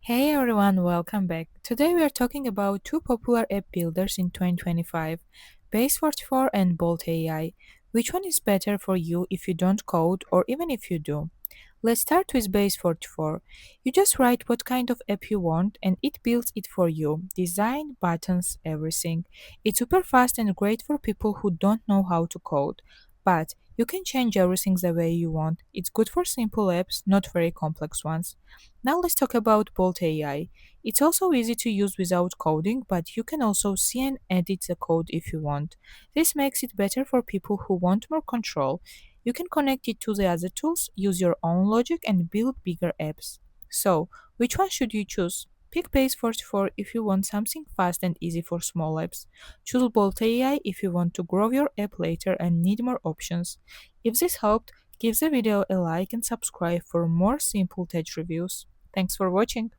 Hey everyone, welcome back. Today we are talking about two popular app builders in 2025, Base44 and Bolt AI. Which one is better for you if you don't code or even if you do? Let's start with Base44. You just write what kind of app you want and it builds it for you. Design, buttons, everything. It's super fast and great for people who don't know how to code. But you can change everything the way you want. It's good for simple apps, not very complex ones. Now let's talk about Bolt AI. It's also easy to use without coding, but you can also see and edit the code if you want. This makes it better for people who want more control. You can connect it to the other tools, use your own logic, and build bigger apps. So, which one should you choose? Pick Base44 if you want something fast and easy for small apps. Choose Bolt AI if you want to grow your app later and need more options. If this helped, give the video a like and subscribe for more simple tech reviews. Thanks for watching.